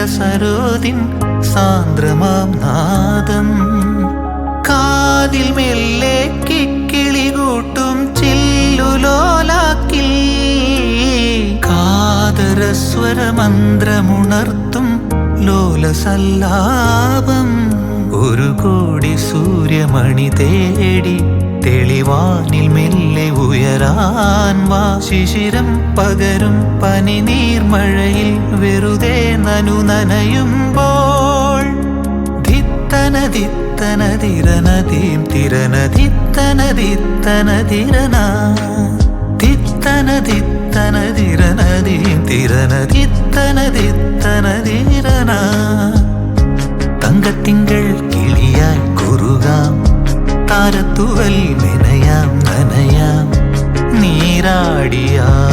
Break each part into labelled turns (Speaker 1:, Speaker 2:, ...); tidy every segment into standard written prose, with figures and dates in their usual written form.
Speaker 1: സരോദിൻ സാന്ദ്രമാം നാദം കാതിൽ മെല്ലെ കിക്കിളി കൂട്ടും ചില്ലുലോലാക്കിൽ കാതരസ്വരമന്ത്രമുണർത്തും ലോലസല്ലാപം ഒരു കോടി സൂര്യമണി തേടി തെളിവാനിൽ മെല്ലെ ഉയരാൻ വാ ശിശിരം പകരും പനി നീർമഴയിൽ വെറുതെ നനയുമ്പോൾ ധിത്തനദിത്തനതിരനദീം തിരനദിത്തനദിത്തനതിരന ധിത്തനദിത്തനതിരനദീം തിരനദിത്തനദിത്തനതിരന തങ്കത്തിങ്കൾ കിളിയായി കുറുകാം താരത്തുവൽ മെനയാം നനയാം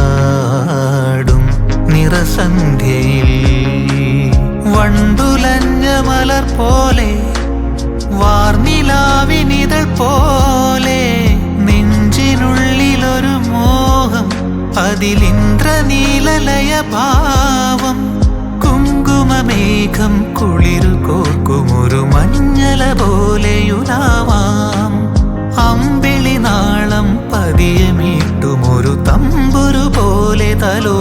Speaker 1: നീരാടിയാടും നിറസന്ധ്യയിൽ വണ്ടുലഞ്ഞ മലർ പോലെ വാർനിലാവിനിതൾ പോലെ നെഞ്ചിനുള്ളിലൊരു മോഹം അതിലിന്ദ്രനീലലയ ഭാവം കുങ്കുമമേഘം കുളിരു കോർക്കുമൊരു മഞ്ഞല പോലെയുലാവാം അമ്പിളി നാളം പതിയെ മീട്ടുമൊരു തമ്പുരു പോലെ തലോ